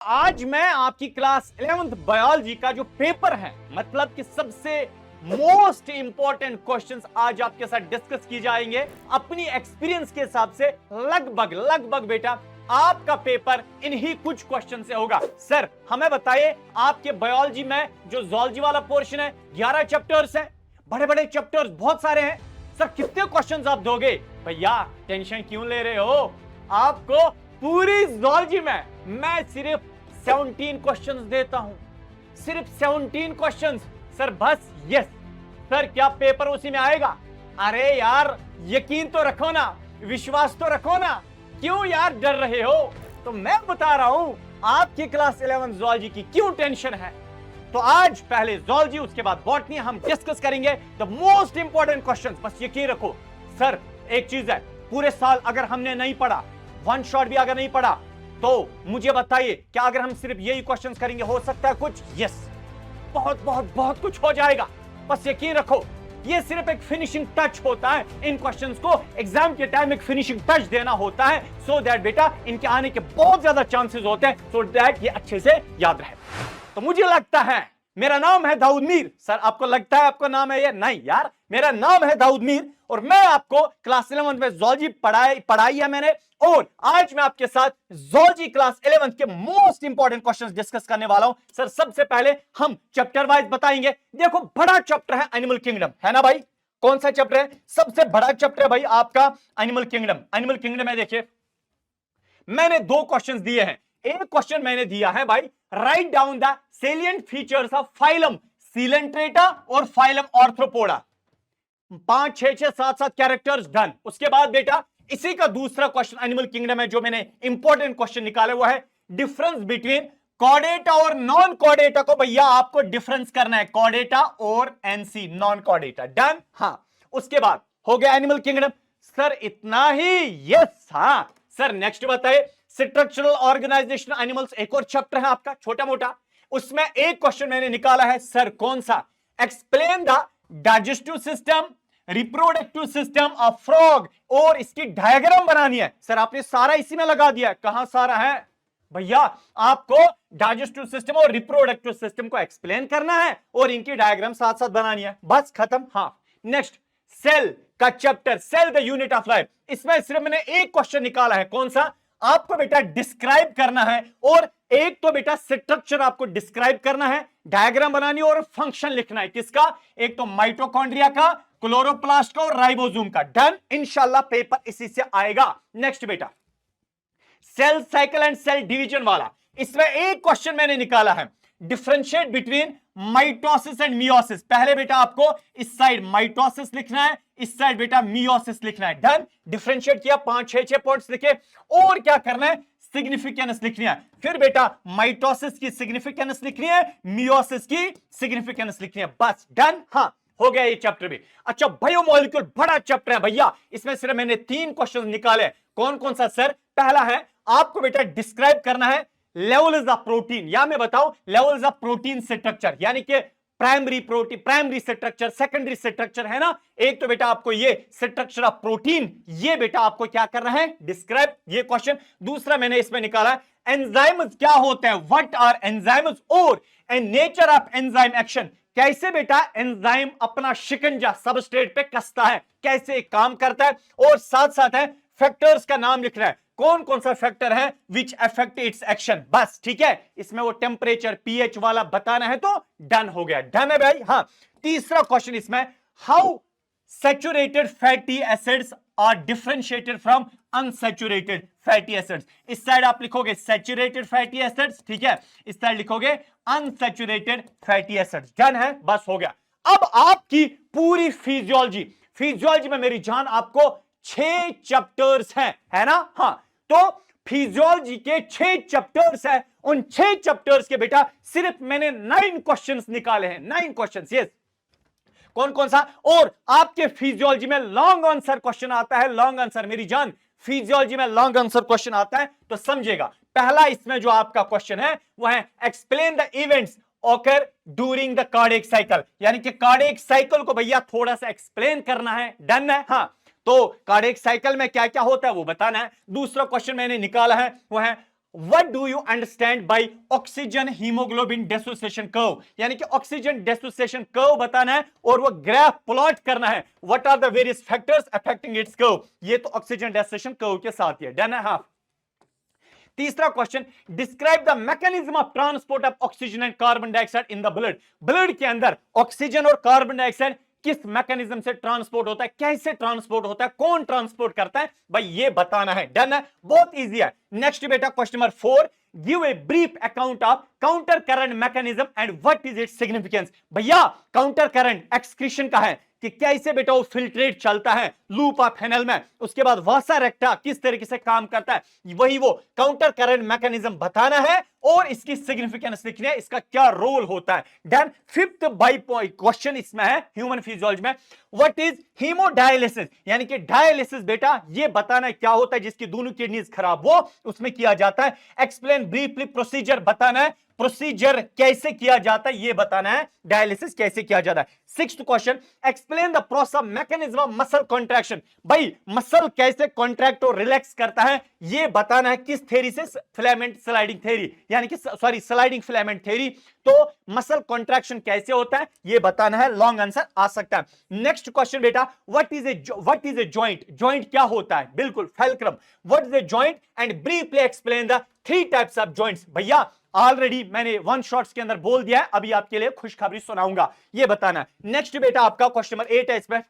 आज मैं आपकी क्लास 11th बायोलॉजी का जो पेपर है, मतलब कि सबसे मोस्ट इंपॉर्टेंट क्वेश्चंस आज आपके साथ डिस्कस की जाएंगे अपनी एक्सपीरियंस के हिसाब से। लगभग बेटा आपका पेपर इन्हीं कुछ क्वेश्चन से होगा। सर हमें बताइए, आपके बायोलॉजी में जो जूलॉजी वाला पोर्शन है 11 चैप्टर्स हैं, बड़े बड़े चैप्टर्स बहुत सारे हैं। सर कितने क्वेश्चंस आप दोगे? भैया टेंशन क्यों ले रहे हो? आपको पूरी जूलॉजी में मैं सिर्फ 17 क्वेश्चंस देता हूं, सिर्फ 17 क्वेश्चंस। सर बस यस सर, क्या पेपर उसी में आएगा? अरे यार यकीन तो रखो ना, विश्वास तो रखो ना, क्यों यार डर रहे हो? तो मैं बता रहा हूं आपकी क्लास 11 जूलॉजी की क्यों टेंशन है। तो आज पहले जूलॉजी, उसके बाद बॉटनी हम डिस्कस करेंगे द मोस्ट इंपॉर्टेंट क्वेश्चंस। बस यकीन रखो सर, एक चीज है, पूरे साल अगर हमने नहीं पढ़ा, वन शॉट भी अगर नहीं पढ़ा, तो मुझे बताइए क्या अगर हम सिर्फ यही क्वेश्चंस करेंगे हो सकता है कुछ? यस, बहुत कुछ हो जाएगा। बस यकीन रखो ये सिर्फ एक फिनिशिंग टच होता है। इन क्वेश्चंस को एग्जाम के टाइम एक फिनिशिंग टच देना होता है, सो दैट बेटा इनके आने के बहुत ज्यादा चांसेस होते हैं, सो दैट ये अच्छे से याद रहे। तो मुझे लगता है मेरा नाम है दाऊद मीर। सर आपको लगता है आपका नाम है ये? नहीं यार, मेरा नाम है दाऊद मीर और मैं आपको क्लास 11 में जूलॉजी पढ़ाई है मैंने। और आज मैं आपके साथ जूलॉजी क्लास 11 के मोस्ट इंपॉर्टेंट क्वेश्चंस डिस्कस करने वाला हूं। सर सबसे पहले हम चैप्टर वाइज बताएंगे। देखो बड़ा चैप्टर है एनिमल किंगडम, है ना भाई? कौन सा चैप्टर है? सबसे बड़ा चैप्टर है भाई आपका एनिमल किंगडम। एनिमल किंगडम में देखिए मैंने दो क्वेश्चंस दिए हैं। एक क्वेश्चन मैंने दिया है भाई, write down the salient features of phylum Coelenterata और फाइलम आर्थ्रोपोडा। 5 6 7 7 characters done. उसके बाद बेटा इसी का दूसरा क्वेश्चन एनिमल किंगडम में जो मैंने इंपॉर्टेंट क्वेश्चन निकाले वो है डिफरेंस बिटवीन कॉर्डेटा और नॉन कॉर्डेटा को भैया आपको डिफरेंस करना है, कॉर्डेटा और एनसी नॉन कॉर्डेटा। डन। हाँ, उसके बाद हो गया एनिमल किंगडम। सर इतना ही? यस। हाँ सर, नेक्स्ट बताइए स्ट्रक्चरल ऑर्गेनाइजेशन एनिमल्स, एक और चैप्टर है आपका छोटा मोटा, उसमें एक क्वेश्चन मैंने निकाला है। सर कौन सा? Explain the digestive system, reproductive system of frog, और इसकी डायग्राम बनानी है। सर आपने सारा इसी में लगा दिया, कहां सारा है भैया? आपको डाइजेस्टिव सिस्टम और रिप्रोडक्टिव सिस्टम को एक्सप्लेन करना है और इनकी डायग्राम साथ साथ बनानी है, बस खत्म। हाँ, नेक्स्ट सेल का chapter, cell the unit of life, इसमें सिर्फ मैंने एक क्वेश्चन निकाला है। कौन सा? आपको बेटा डिस्क्राइब करना है, और एक तो बेटा स्ट्रक्चर आपको डिस्क्राइब करना है, डायग्राम बनानी और फंक्शन लिखना है। किसका? एक तो माइटोकॉन्ड्रिया का, क्लोरोप्लास्ट का और राइबोसोम का। डन। इंशाल्लाह पेपर इसी से आएगा। नेक्स्ट बेटा cell cycle and cell division वाला, इसमें एक क्वेश्चन मैंने निकाला है, differentiate between mitosis and meiosis. पहले बेटा आपको इस साइड माइटोसिस लिखना है, इस साइड बेटा मियोसिस लिखना है। डन। डिफरेंशिएट किया, 5 6 पॉइंट्स लिखे, और क्या करना है? सिग्निफिकेंस लिखनी है। फिर बेटा माइटोसिस की सिग्निफिकेंस लिखनी है, मियोसिस की सिग्निफिकेंस लिखनी है, बस डन। हाँ, हो गया ये चैप्टर भी। अच्छा, बायोमोलिक्यूल बड़ा चैप्टर है भैया, इसमें सिर्फ मैंने 3 क्वेश्चन निकाले। कौन कौन सा सर? पहला है आपको बेटा डिस्क्राइब करना है लेवल्स ऑफ प्रोटीन, या मैं बताऊं लेवल्स ऑफ प्रोटीन स्ट्रक्चर, यानी कि primary protein, primary structure, secondary structure, है ना? एक तो बेटा आपको ये स्ट्रक्चर ऑफ प्रोटीन, ये बेटा आपको क्या करना है? डिस्क्राइब, ये क्वेश्चन। दूसरा मैंने इसमें निकाला एंजाइम्स क्या होते हैं, व्हाट आर एंजाइम्स, और नेचर ऑफ एंजाइम एक्शन, कैसे बेटा एंजाइम अपना शिकंजा सबस्ट्रेट पे कसता है, कैसे काम करता है, और साथ साथ है फैक्टर्स का नाम लिखना है, कौन कौन सा फैक्टर है विच अफेक्ट इट्स एक्शन, बस ठीक है। इसमें वो टेम्परेचर पीएच वाला बताना है, तो डन हो गया। डन है भाई। हाँ, तीसरा क्वेश्चन इसमें, how saturated fatty acids are differentiated from unsaturated fatty acids. इस साइड आप लिखोगे सैचुरेटेड फैटी एसिड्स, ठीक है, इस साइड लिखोगे अनसैचुरेटेड फैटी एसिड्स। डन है, बस हो गया। अब आपकी पूरी फिजियोलॉजी, फिजियोलॉजी में मेरी जान आपको 6 चैप्टर्स हैं, है ना? हाँ, तो फिजियोलॉजी के 6 चैप्टर्स हैं, उन 6 चैप्टर्स के बेटा सिर्फ मैंने 9 क्वेश्चंस निकाले हैं, 9 क्वेश्चंस। यस, कौन कौन सा? और आपके फिजियोलॉजी में लॉन्ग आंसर क्वेश्चन आता है, लॉन्ग आंसर मेरी जान, फिजियोलॉजी में लॉन्ग आंसर क्वेश्चन आता है, तो समझेगा। पहला इसमें जो आपका क्वेश्चन है वो है explain the events occur during the cardiac cycle, यानी कि कार्डियक साइकिल को भैया थोड़ा सा एक्सप्लेन करना है। डन है। हाँ, तो कार्डियक साइकिल में क्या क्या होता है वो बताना है। दूसरा क्वेश्चन मैंने निकाला है वो है What do you understand by oxygen haemoglobin dissociation curve? यानी कि ऑक्सीजन डेसोसिएशन कर्व बताना है और वो ग्राफ प्लॉट करना है. What are the various factors affecting its curve? ये तो ऑक्सीजन डेसोसिएशन कर्व के साथ ही है. डन है हाफ. तीसरा question, describe the mechanism of transport of oxygen and carbon dioxide in the blood. Blood के अंदर ऑक्सीजन और कार्बन डाइऑक्साइड किस मैकेनिज्म से ट्रांसपोर्ट होता है, कैसे ट्रांसपोर्ट होता है, कौन ट्रांसपोर्ट करता है, भाई ये बताना है. डन है, बहुत इजी है. नेक्स्ट बेटा question number 4, give a brief account of counter current mechanism and what is its significance. भैया काउंटर करंट एक्सक्रीशन का है कि कैसे बेटा वो फिल्ट्रेट चलता है लूप ऑफ हेनल में, उसके बाद वासा रेक्टा किस तरीके से काम करता है, वही वो काउंटर करंट मैकेनिज्म बताना है और इसकी सिग्निफिकेंस लिखनी है, इसका क्या रोल होता है. देन फिफ्थ बाई क्वेश्चन इसमें है ह्यूमन फिजियोलॉजी में, व्हाट इज हीमोडायलिसिस. यानी कि डायलिसिस बेटा ये बताना है क्या होता है, जिसकी दोनों किडनीज खराब हो उसमें किया जाता है. एक्सप्लेन ब्रीफली प्रोसीजर बताना है, प्रोसीजर कैसे किया जाता है ये बताना है, डायलिसिस कैसे किया जाता है. Sixth question, explain the process of mechanism of muscle contraction. भाई मसल कैसे कॉन्ट्रैक्ट और रिलैक्स करता है ये बताना है, किस थ्योरी से, फिलामेंट स्लाइडिंग थ्योरी, यानी कि सॉरी स्लाइडिंग फिलामेंट थ्योरी. तो मसल कॉन्ट्रैक्शन कैसे होता है ये बताना है, लॉन्ग आंसर आ सकता है. नेक्स्ट क्वेश्चन बेटा, what is a joint. Joint क्या होता है, बिल्कुल fulcrum. What is a joint and briefly explain the 3 types of joints. भैया ऑलरेडी मैंने वन शॉट्स के अंदर बोल दिया है, अभी आपके लिए खुशखबरी सुनाऊंगा, ये बताना है. नेक्स्ट बेटा आपका क्वेश्चन नंबर 8 है इसमें,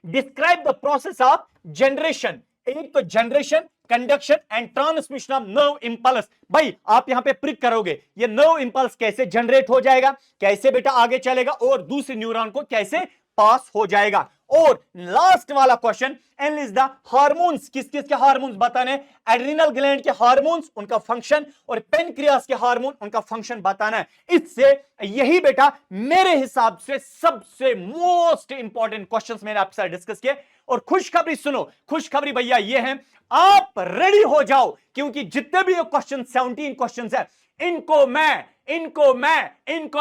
describe the process of generation. एक तो generation, conduction and transmission of nerve impulse. भाई आप यहां पे प्रिक करोगे ये नर्व इंपल्स कैसे जनरेट हो जाएगा, कैसे बेटा आगे चलेगा और दूसरे न्यूरॉन को कैसे पास हो जाएगा. और लास्ट वाला क्वेश्चन, एनालाइज द हार्मोन्स. किस किस के हार्मोन्स बताने, एड्रिनल ग्लैंड के हार्मोन्स उनका फंक्शन और पेनक्रियास के हार्मोन उनका फंक्शन बताना है. इससे यही बेटा मेरे हिसाब से सबसे मोस्ट इंपॉर्टेंट क्वेश्चंस मैंने आपके साथ डिस्कस किए. और खुशखबरी सुनो, खुशखबरी भैया ये है, आप रेडी हो जाओ क्योंकि जितने भी क्वेश्चन 17 क्वेश्चन है इनको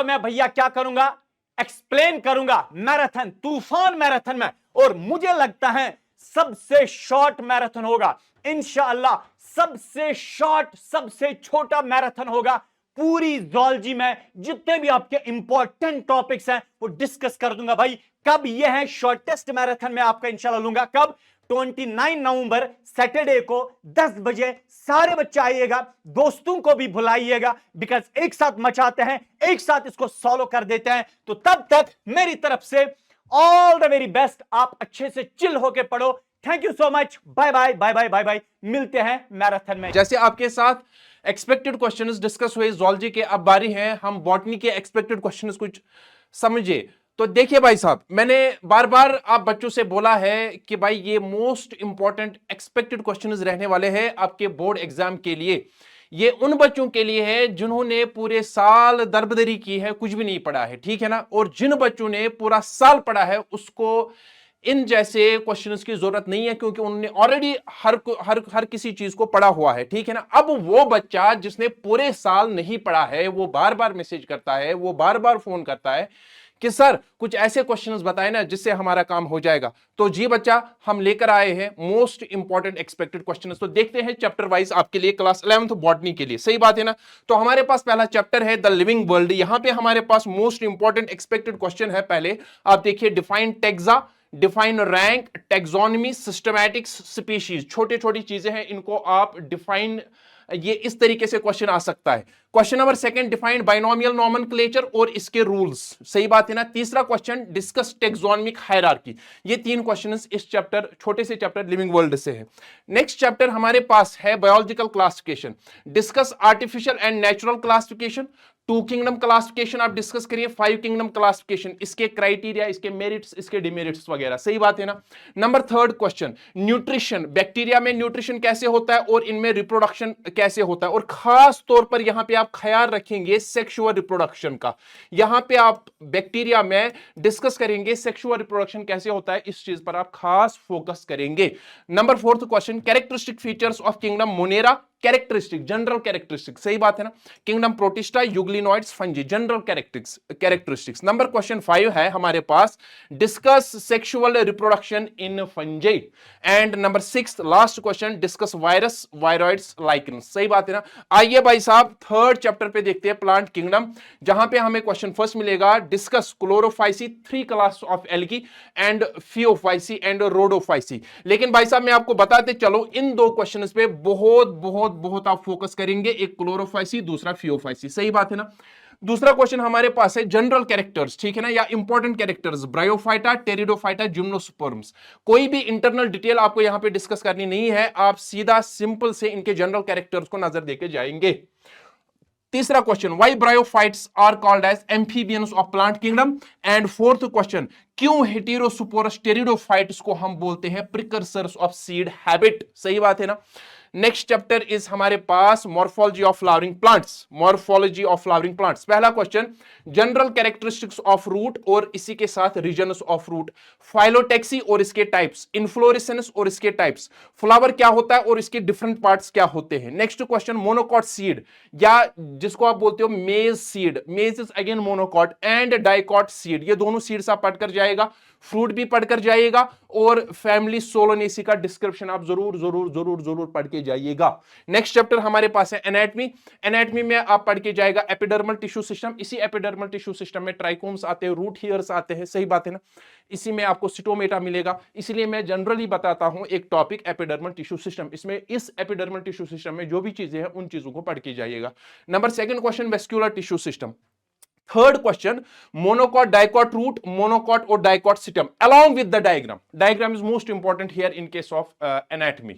मैं भैया क्या करूंगा, एक्सप्लेन करूंगा मैराथन, तूफान मैराथन में. और मुझे लगता है सबसे शॉर्ट मैराथन होगा इंशाअल्लाह, सबसे शॉर्ट सबसे छोटा मैराथन होगा पूरी ज़ूलॉजी में. जितने भी आपके इंपॉर्टेंट टॉपिक्स हैं वो डिस्कस कर दूंगा भाई. कब ये है शॉर्टेस्ट मैराथन में आपका इंशाल्लाह लूंगा, कब, 29 नवंबर सैटरडे को 10 बजे. सारे बच्चे आइएगा, दोस्तों को भी बुलाइएगा, बिकॉज एक साथ मचाते हैं, एक साथ इसको सॉल्व कर देते हैं. तो तब तक मेरी तरफ से ऑल द वेरी बेस्ट. आप अच्छे से चिल होके पढ़ो. Thank you so much. Bye bye bye bye bye bye. मिलते हैं मैराथन में. जैसे आपके साथ एक्सपेक्टेड क्वेश्चंस डिस्कस हुए ज़ूलॉजी के, अब बारी है हम बॉटनी के एक्सपेक्टेड क्वेश्चंस कुछ समझे. तो देखिए भाई साहब, मैंने बार बार आप बच्चों से बोला है कि भाई ये मोस्ट इंपॉर्टेंट एक्सपेक्टेड क्वेश्चंस रहने वाले हैं आपके बोर्ड एग्जाम के लिए. ये उन बच्चों के लिए है जिन्होंने पूरे साल दरबदरी की है, कुछ भी नहीं पढ़ा है, ठीक है ना. और जिन बच्चों ने पूरा साल पढ़ा है उसको इन जैसे क्वेश्चंस की जरूरत नहीं है क्योंकि उन्होंने ऑलरेडी हर किसी चीज को पढ़ा हुआ है, ठीक है ना. अब वो बच्चा जिसने पूरे साल नहीं पढ़ा है वो बार बार मैसेज करता है, वो बार बार फोन करता है कि सर कुछ ऐसे क्वेश्चंस बताएं ना जिससे हमारा काम हो जाएगा. तो जी बच्चा, हम लेकर आए हैं मोस्ट इंपॉर्टेंट एक्सपेक्टेड क्वेश्चंस. तो देखते हैं चैप्टर वाइज आपके लिए, क्लास 11th बॉटनी के लिए, सही बात है ना. तो हमारे पास पहला चैप्टर है द लिविंग वर्ल्ड. यहां पे हमारे पास मोस्ट इंपॉर्टेंट एक्सपेक्टेड क्वेश्चन है. पहले आप देखिए, define taxa, define rank, taxonomy, systematics, species. छोटी छोटी चीजें हैं, इनको आप डिफाइन, ये इस तरीके से क्वेश्चन आ सकता है. Question number 2, defined binomial nomenclature और इसके रूल्स, सही बात है ना. तीसरा क्वेश्चन, डिस्कस टेक्सोनमिक हायरार्की. ये 3 क्वेश्चंस इस चैप्टर, छोटे से चैप्टर लिविंग वर्ल्ड से है. नेक्स्ट चैप्टर हमारे पास है biological classification. Discuss artificial and natural classification. 2 kingdom classification आप डिस्कस करिए. 5 किंगडम क्लासिफिकेशन, इसके क्राइटेरिया, इसके मेरिट्स, इसके डिमेरिट्स वगैरह, सही बात है ना. Number 3 question, nutrition. बैक्टीरिया में न्यूट्रिशन कैसे होता है और इनमें रिप्रोडक्शन कैसे होता है. और खास तौर पर यहां पे आप ख्याल रखेंगे सेक्सुअल रिप्रोडक्शन का. यहां पे आप बैक्टीरिया में डिस्कस करेंगे सेक्सुअल रिप्रोडक्शन कैसे होता है, इस चीज पर आप खास फोकस करेंगे. Number 4 question, characteristic features of kingdom monera, characteristic, general characteristic, सही बात है ना। Kingdom protista, euglenoids, fungi, general characteristics. Number question 5 है हमारे पास, discuss sexual reproduction in fungi. And number 6 last question, discuss virus, viroids, lichen. सही बात है ना। आइए भाई साहब थर्ड चैप्टर पे देखते हैं, प्लांट किंगडम, जहां पे हमें क्वेश्चन फर्स्ट मिलेगा, discuss Chlorophyceae, 3 class of algae and Phaeophyceae and Rhodophyceae. लेकिन भाई साहब मैं आपको बताते चलो, इन दो क्वेश्चंस पे बहुत बहुत बहुत आप फोकस करेंगे, एक क्लोरोफाइसी, दूसरा फियोफाइसी। सही बात है ना। दूसरा क्वेश्चन हमारे पास है जनरल कैरेक्टर्स, ठीक है ना, या important characters, bryophyta, pteridophyta, gymnosperms. कोई भी इंटरनल डिटेल आपको यहां पे डिस्कस करनी नहीं है, आप सीधा सिंपल से इनके जनरल कैरेक्टर्स को नजर देके जाएंगे। तीसरा question, why bryophytes are called as amphibians of plant kingdom. And fourth question, क्यों हेटेरोस्पोरस टेरिडोफाइट्स को हम बोलते हैं प्रिकर्सर्स ऑफ सीड हैबिट। सही बात है ना। नेक्स्ट चैप्टर इज हमारे पास morphology of flowering plants, morphology of flowering plants. पहला question, general characteristics of root और इसी के साथ रीजन्स ऑफ रूट, फाइलोटेक्सी और इसके टाइप्स, इन्फ्लोरेसेंस और इसके टाइप्स, फ्लावर क्या होता है और इसके डिफरेंट पार्ट्स क्या होते हैं। नेक्स्ट क्वेश्चन, मोनोकॉट सीड, या जिसको आप बोलते हो मेज सीड, मेज is again monocot, and dicot seed, ये दोनों सीड्स आप पढ़कर जाएगा, फ्रूट भी पढ़कर जाइएगा, और फैमिली सोलोनेसी का डिस्क्रिप्शन आप जरूर जरूर जरूर जरूर पढ़ के जाइएगा। नेक्स्ट चैप्टर हमारे पास है एनाटमी। एनाटमी में आप पढ़ के जाएगा एपिडर्मल टिश्यू सिस्टम, इसी एपिडर्मल टिश्यू सिस्टम में ट्राइकोम्स आते हैं, रूट हेयर्स आते हैं। सही बात है ना। इसी में आपको सिटोमेटा मिलेगा, इसलिए मैं जनरली बताता हूं एक टॉपिक एपिडर्मल टिश्यू सिस्टम, इसमें इस एपिडर्मल टिश्यू सिस्टम में जो भी चीजें हैं उन चीजों को पढ़ के जाइएगा। Number second question, vascular tissue system. Third question, monocot, dicot root, monocot और dicot system along with the diagram. Diagram is most important here in case of anatomy.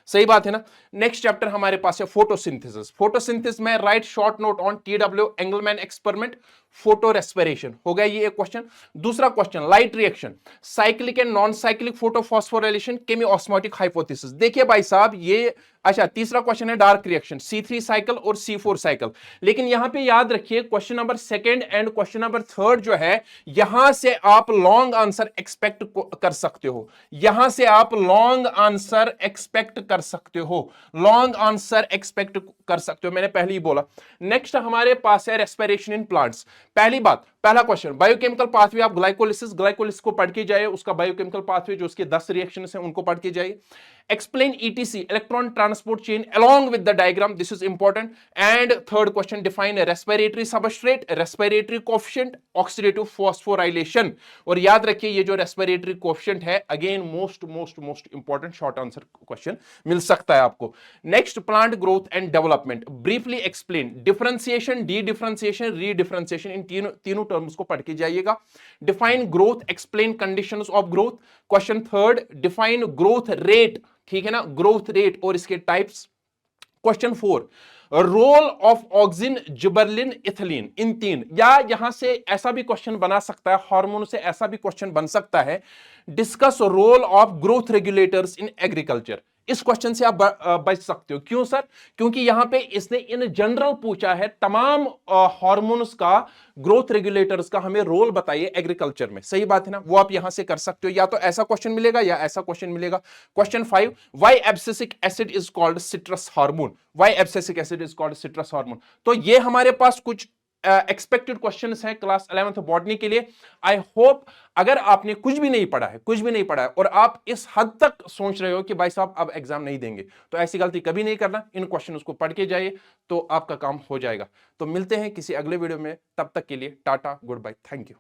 सही बात है ना। नेक्स्ट चैप्टर हमारे पास है फोटोसिंथेसिस। फोटोसिंथेसिस में write short note on TW Engelmann experiment, photorespiration. हो गया ये एक क्वेश्चन। दूसरा question, light reaction, cyclic and non cyclic photophosphorylation, chemiosmotic hypothesis. देखिए भाई साहब ये, अच्छा तीसरा क्वेश्चन है डार्क रिएक्शन, C3 साइकिल और C4 साइकिल। लेकिन यहां पे याद रखिए question number second and question number third जो है, यहां से आप लॉन्ग आंसर एक्सपेक्ट कर सकते हो, यहां से आप लॉन्ग आंसर एक्सपेक्ट कर सकते हो, लॉन्ग आंसर एक्सपेक्ट कर सकते हो, मैंने पहले ही बोला। नेक्स्ट हमारे पास है रेस्पिरेशन इन प्लांट्स। पहली बात, पहला question, biochemical pathway of glycolysis, glycolysis को पढ़ के जाए, उसका बायोकेमिकल पाथवे जो उसके 10 रिएक्शंस हैं उनको पढ़ के जाइए। Explain ETC, electron transport chain, along with the diagram. This is important. And third question, define a respiratory substrate, respiratory coefficient, oxidative phosphorylation. और याद रखिए ये जो respiratory coefficient है, again most important short answer question मिल सकता है आपको। Next, plant growth and development. Briefly explain differentiation, de-differentiation, re-differentiation, इन तीनों terms को पढ़ के जाइएगा। Define growth, explain conditions of growth. Question third, define growth rate, ठीक है ना, ग्रोथ रेट और इसके types. Question 4, role of auxin, gibberellin, ethylene, इन तीन, या यहां से ऐसा भी क्वेश्चन बना सकता है, हार्मोन से ऐसा भी क्वेश्चन बन सकता है, discuss role of growth regulators in agriculture. इस क्वेश्चन से आप बच सकते हो। क्यों सर? क्योंकि यहां पे इसने इन जनरल पूछा है, तमाम हार्मोन्स का, ग्रोथ रेगुलेटर्स का हमें रोल बताइए एग्रीकल्चर में। सही बात है ना, वो आप यहां से कर सकते हो, या तो ऐसा क्वेश्चन मिलेगा या ऐसा क्वेश्चन मिलेगा। Question 5, why abscisic acid is called citrus hormone, why abscisic acid is called citrus hormone. तो ये हमारे पास कुछ एक्सपेक्टेड क्वेश्चंस हैं क्लास 11th बॉटनी के लिए। आई होप अगर आपने कुछ भी नहीं पढ़ा है और आप इस हद तक सोच रहे हो कि भाई साहब अब एग्जाम नहीं देंगे, तो ऐसी गलती कभी नहीं करना, इन क्वेश्चंस को पढ़ के जाइए तो आपका काम हो जाएगा। तो मिलते हैं किसी अगले वीडियो में, तब तक के लिए tata, goodbye, thank you.